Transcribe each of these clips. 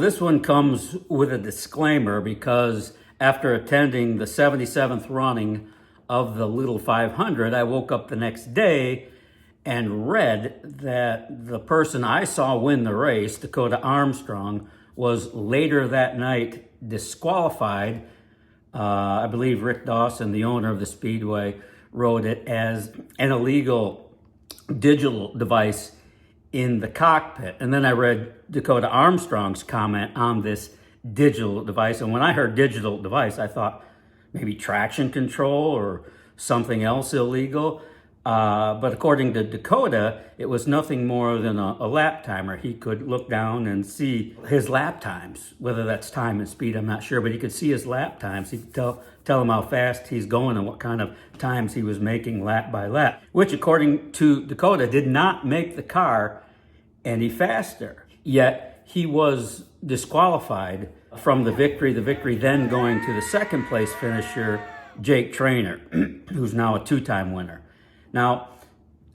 this one comes with a disclaimer because after attending the 77th running of the Little 500, I woke up the next day and read that the person I saw win the race, Dakoda Armstrong, was later that night disqualified. I believe Rick Dawson, the owner of the Speedway, wrote it as an illegal digital device in the cockpit. And then I read Dakoda Armstrong's comment on this digital device. And when I heard digital device, I thought maybe traction control or something else illegal. But according to Dakoda, it was nothing more than a lap timer. He could look down and see his lap times, whether that's time and speed, I'm not sure, but he could see his lap times. He could tell him how fast he's going and what kind of times he was making lap by lap, which according to Dakoda did not make the car any faster. Yet he was disqualified from the victory then going to the second place finisher, Jake Trainer, who's now a two-time winner. Now,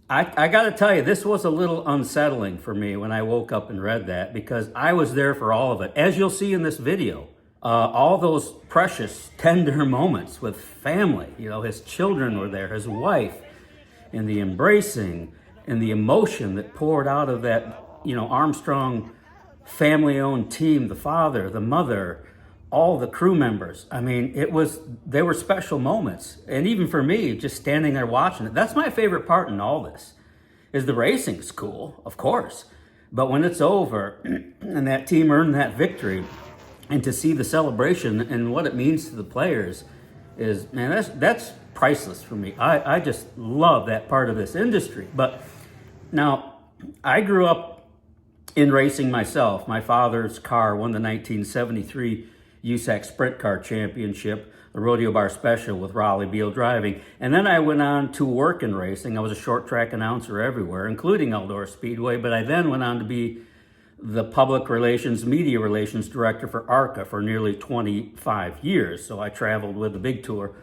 I got to tell you, this was a little unsettling for me when I woke up and read that, because I was there for all of it. As you'll see in this video, all those precious, tender moments with family. You know, his children were there, his wife, and the embracing and the emotion that poured out of that, Armstrong family-owned team, the father, the mother, all the crew members. I mean, they were special moments. And even for me, just standing there watching it, that's my favorite part in all this, is the racing's cool, of course. But when it's over and that team earned that victory, and to see the celebration and what it means to the players is, man, that's priceless for me. I just love that part of this industry. But now, I grew up in racing myself. My father's car won the 1973 USAC Sprint Car Championship, the Rodeo Bar Special with Raleigh Beal driving. And then I went on to work in racing. I was a short track announcer everywhere, including Eldora Speedway, but I then went on to be the public relations, media relations director for ARCA for nearly 25 years. So I traveled with the big tour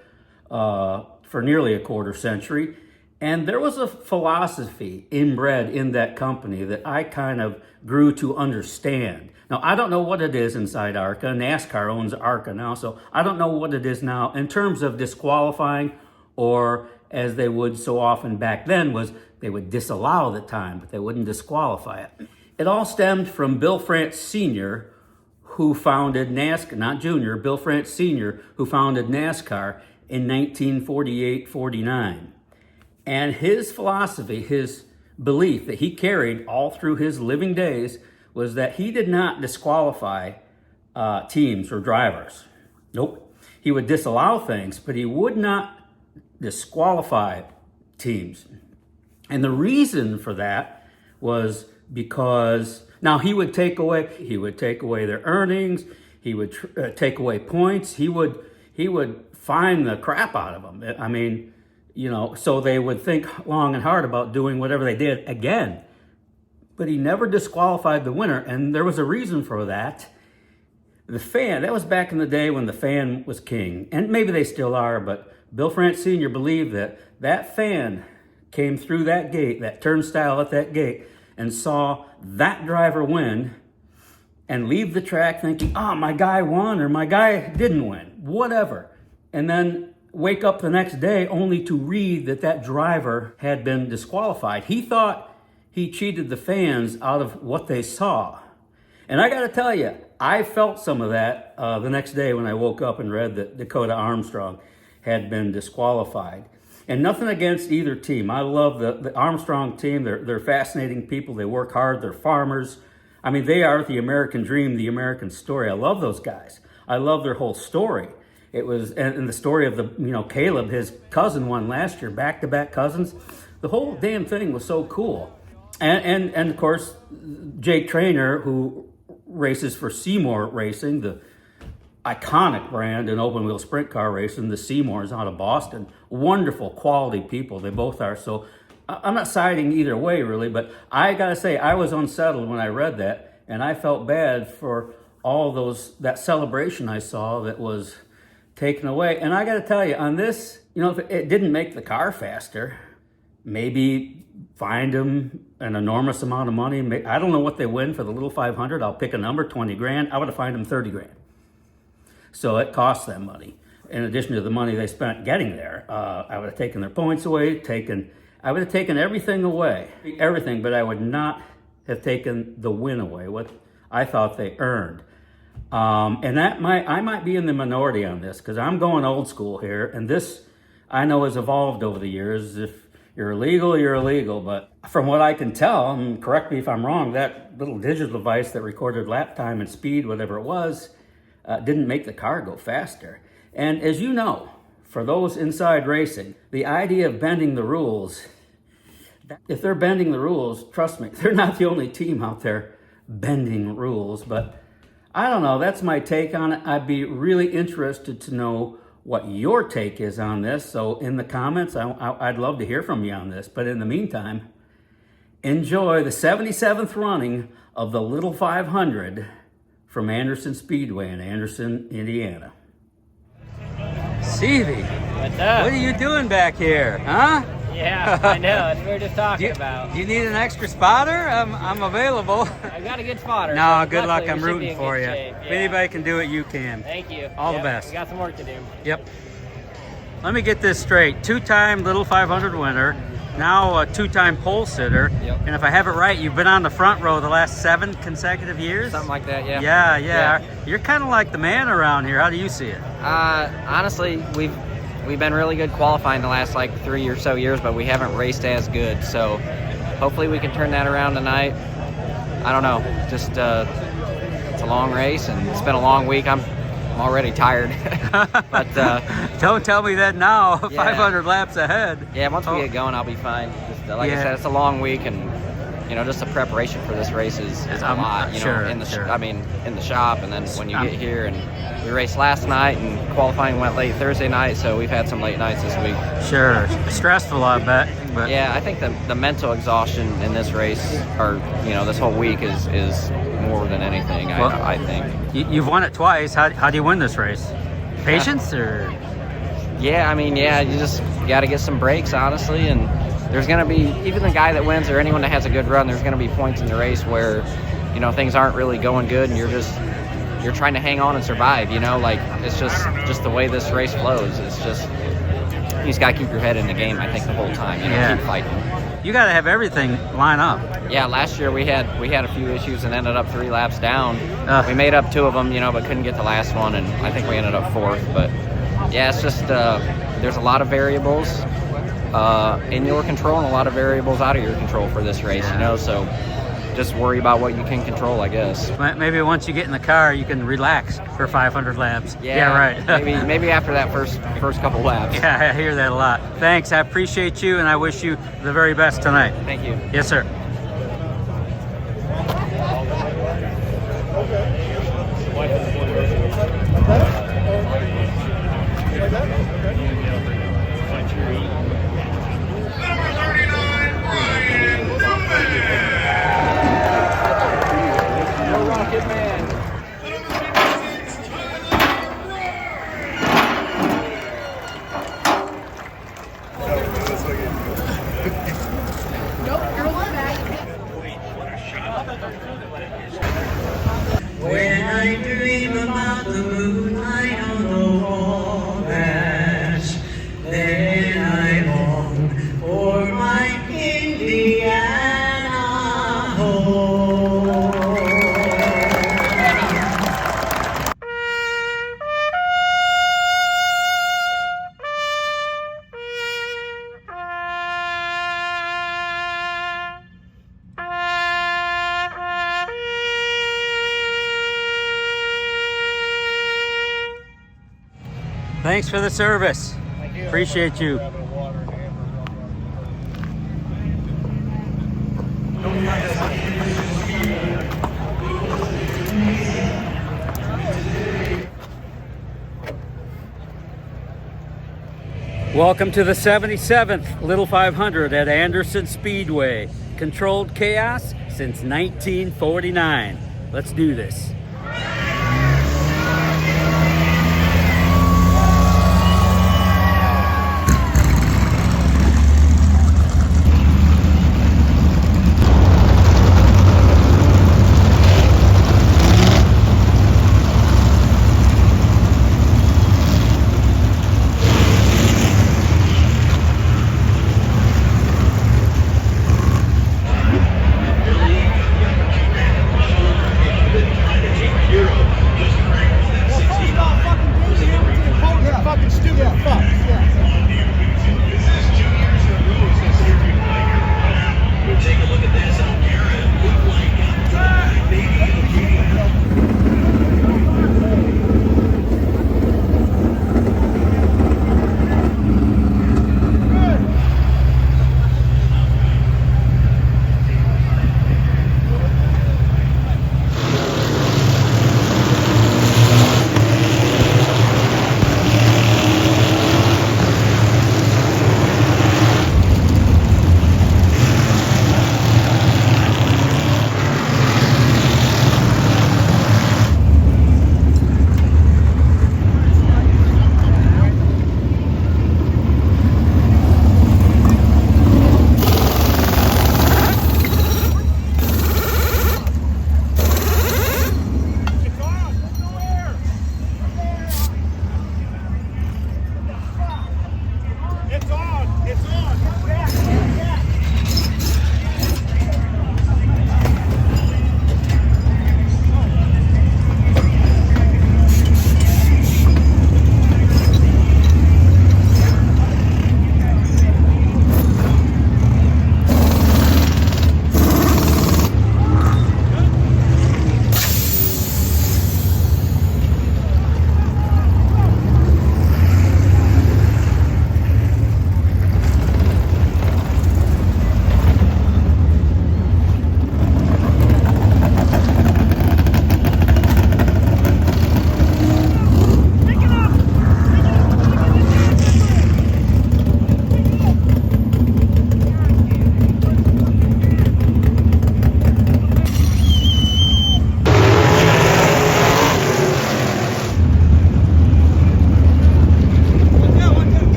for nearly a quarter century. And there was a philosophy inbred in that company that I kind of grew to understand. Now, I don't know what it is inside ARCA. NASCAR owns ARCA now, so I don't know what it is now in terms of disqualifying, or as they would so often back then, was they would disallow the time, but they wouldn't disqualify it. It all stemmed from Bill France Sr., who founded NASCAR, not Junior, Bill France Sr., who founded NASCAR in 1948-49. And his philosophy, his belief that he carried all through his living days, was that he did not disqualify teams or drivers. Nope. He would disallow things, but he would not disqualify teams. And the reason for that was because, now he would take away their earnings, he would take away points, he would fine the crap out of them. I mean, so they would think long and hard about doing whatever they did again. But he never disqualified the winner, and there was a reason for that. The fan, that was back in the day when the fan was king, and maybe they still are, but Bill France Sr. believed that fan came through that gate, that turnstile at that gate, and saw that driver win and leave the track thinking, my guy won or my guy didn't win, whatever. And then wake up the next day only to read that driver had been disqualified. He thought he cheated the fans out of what they saw. And I got to tell you, I felt some of that the next day when I woke up and read that Dakoda Armstrong had been disqualified. And nothing against either team. I love the Armstrong team. They're fascinating people. They work hard. They're farmers. I mean, they are the American dream, the American story. I love those guys. I love their whole story. It was, and the story of Caleb, his cousin, won last year, back-to-back cousins. The whole damn thing was so cool. And of course, Jake Trainer, who races for Seymour Racing, the iconic brand in open wheel sprint car racing. The Seymours out of Boston, wonderful quality people. They both are. So I'm not siding either way really, but I gotta say I was unsettled when I read that, and I felt bad for all that celebration I saw that was taken away. And I gotta tell you, on this, it didn't make the car faster. maybe find them an enormous amount of money. I don't know what they win for the little 500. I'll pick a number, 20 grand. I would have fined them 30 grand. So it costs them money. In addition to the money they spent getting there, I would have taken their points away, I would have taken everything away, everything, but I would not have taken the win away, what I thought they earned. And I might be in the minority on this, because I'm going old school here, and this I know has evolved over the years. If you're illegal, you're illegal, but from what I can tell, and correct me if I'm wrong, that little digital device that recorded lap time and speed, whatever it was, didn't make the car go faster. And as you know, for those inside racing, the idea of bending the rules, if they're bending the rules, trust me, they're not the only team out there bending rules. But I don't know, that's my take on it. I'd be really interested to know what your take is on this. So in the comments, I'd love to hear from you on this. But in the meantime, enjoy the 77th running of the Little 500 from Anderson Speedway in Anderson, Indiana. Stevie, what's up? What are you doing back here, huh? Yeah, I know. That's what we were just talking about. Do you need an extra spotter? I'm available. I got a good spotter. No, so good luck. we I'm should be rooting in for good you. shape. If Yeah. anybody can do it, you can. Thank you. All the best. We got some work to do. Yep. Let me get this straight. Two-time Little 500 winner, now a two-time pole sitter. Yep. And if I have it right, you've been on the front row the last 7 consecutive years? Something like that, yeah. Yeah. You're kind of like the man around here. How do you see it? Honestly, we've been really good qualifying the last like 3 or so years, but we haven't raced as good. So hopefully we can turn that around tonight. I don't know. Just it's a long race and it's been a long week. I'm already tired. But don't tell me that now. Yeah. 500 laps ahead. Yeah, once we get going, I'll be fine. Just, like I said, it's a long week, and just the preparation for this race is a lot. In the shop, and then when you get here, and we raced last night, and qualifying went late Thursday night, so we've had some late nights this week. Sure, stressful, I bet. But yeah, I think the mental exhaustion in this race, or this whole week, is more than anything. Well, I think you've won it twice. How do you win this race? Patience, or? Yeah, you just got to get some breaks, honestly, and there's going to be, even the guy that wins or anyone that has a good run, there's going to be points in the race where, things aren't really going good and you're trying to hang on and survive, like it's just the way this race flows. It's just, you just got to keep your head in the game, I think, the whole time, keep fighting. You got to have everything line up. Yeah, last year we had a few issues and ended up 3 laps down. We made up 2 of them, but couldn't get the last one, and I think we ended up 4th. But yeah, it's just, there's a lot of variables in your control and a lot of variables out of your control for this race, so just worry about what you can control, I guess. Maybe once you get in the car, you can relax for 500 laps. Yeah, right. maybe after that first couple laps. Yeah, I hear that a lot. Thanks, I appreciate you, and I wish you the very best tonight. Thank you. Yes, sir. When I dream about the moonlight on the walnut, then I long for my Indiana home. Thanks for the service. Thank you. Appreciate you. Welcome to the 77th Little 500 at Anderson Speedway. Controlled chaos since 1949. Let's do this.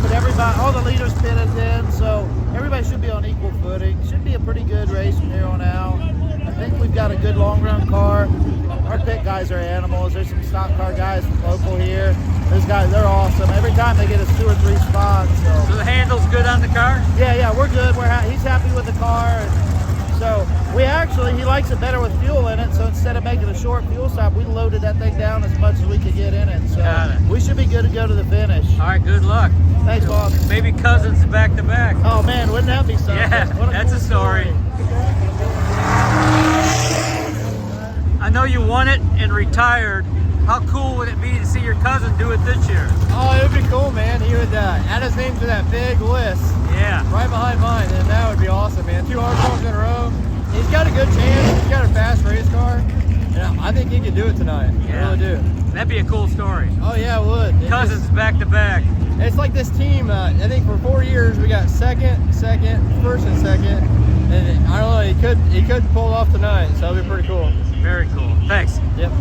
but everybody, all the leaders pitted in, so everybody should be on equal footing. Should be a pretty good race from here on out. I think we've got a good long run car. Our pit guys are animals. There's some stock car guys from local here. Those guys, they're awesome. Every time they get us 2 or 3 spots. So the handle's good on the car? Yeah, we're good. He's happy with the car. And so he likes it better with fuel in it. So instead of making a short fuel stop, we loaded that thing down as much as we could get in it. So we should be good to go to the finish. All right, good luck. Thanks, Bob. Maybe cousins back to back. Oh man, wouldn't that be something? Yeah, that's cool a story. I know you won it and retired. How cool would it be to see your cousin do it this year? Oh, it would be cool, man. He would add his name to that big list. Yeah. Right behind mine, and that would be awesome, man. 2 Armstrongs in a row. He's got a good chance. He's got a fast race car. And I think he could do it tonight. Yeah. I really do. That'd be a cool story. Oh, yeah, it would. Cousins back to back. It's like this team, I think for 4 years, we got second, first, and second. And I don't know, he could pull it off tonight, so that'd be pretty cool. Very cool. Thanks. Yep.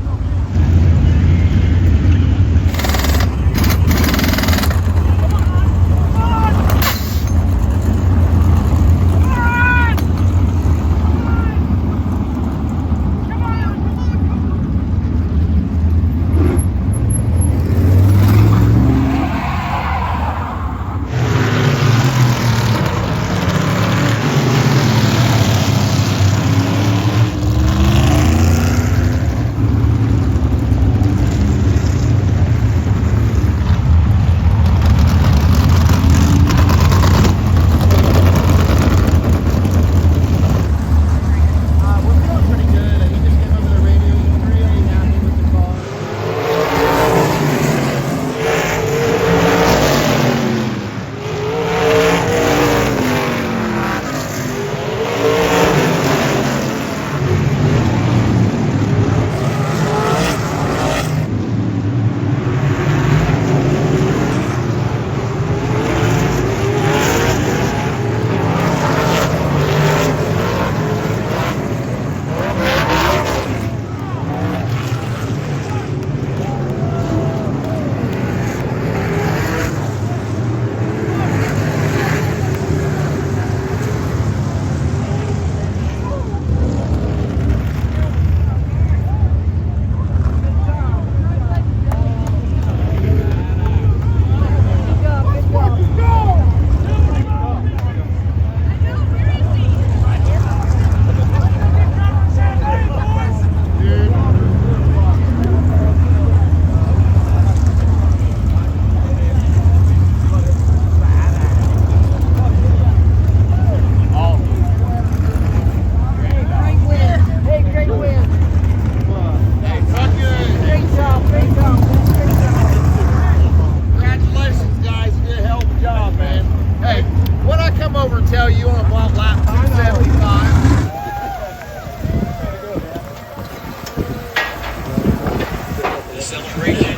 Celebration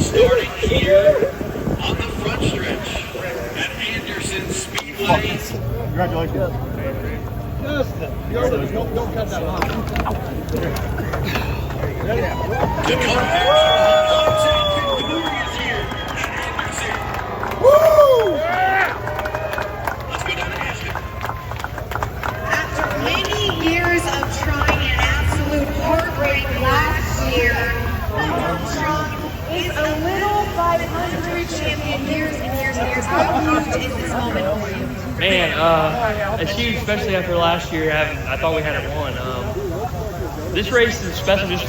starting here on the front stretch at Anderson Speedway. Congratulations. Don't cut that off. Dakoda Armstrong Disqualified here at Anderson. Woo! Let's go down to Ashton. After many years of trying an absolute heartbreak last year, Armstrong is a little 500 champion years and years and years. How huge is this moment for you? Man, it's huge, especially after last year. I thought we had it won. This race is special, just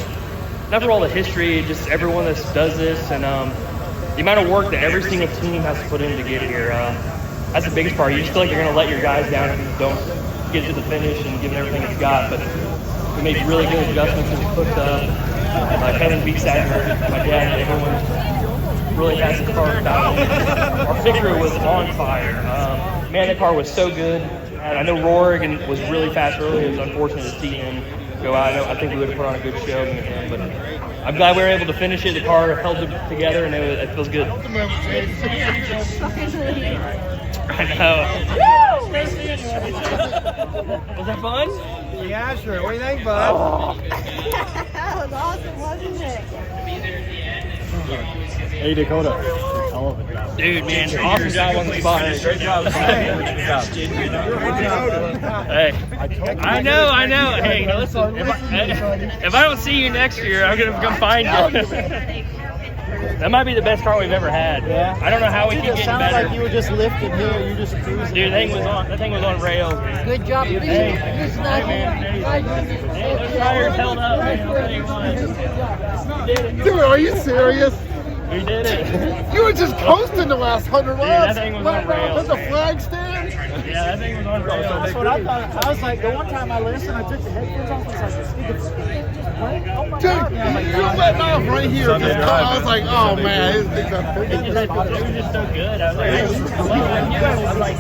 not for all the history, just everyone that does this, and the amount of work that every single team has to put in to get here. That's the biggest part. You just feel like you're going to let your guys down if you don't get to the finish and give them everything it's got. But we made really good adjustments as we cooked up. Kevin beat Saturday, my dad, and everyone really has the car down. Our picture was on fire. Man, that car was so good. And I know Rorigan was really fast early. It was unfortunate to see him go out. I think we would have put on a good show with him, but I'm glad we were able to finish it. The car held it together, and it feels good. I know. Was that fun? Yeah, sure. What do you think, bud? That was awesome, wasn't it? Hey, Dakoda. Hell of a job. Dude, man, awesome job on the spot. Great job. Hey, I know. Hey, listen, if I don't see you next year, I'm gonna come find you. That might be the best car we've ever had. Yeah. I don't know how we keep It getting sounded better. like you were just lifting here. You just cruising. Dude, that thing was on rails. Good job. Hey, man. Hey, those tires held up, man. I'll tell you what. We did it. Dude, are you serious? We did it. You were just coasting the last 100 that laps. thing was on rails. There's a flag stand. Yeah, that thing was on rails. That's what I thought. I was like, the one time I listened, I took the headphones off. I was like, is the play? Oh my Dude, God. Yeah, I'm like, you let off right here. I was like, oh man, It was just so good. I was like,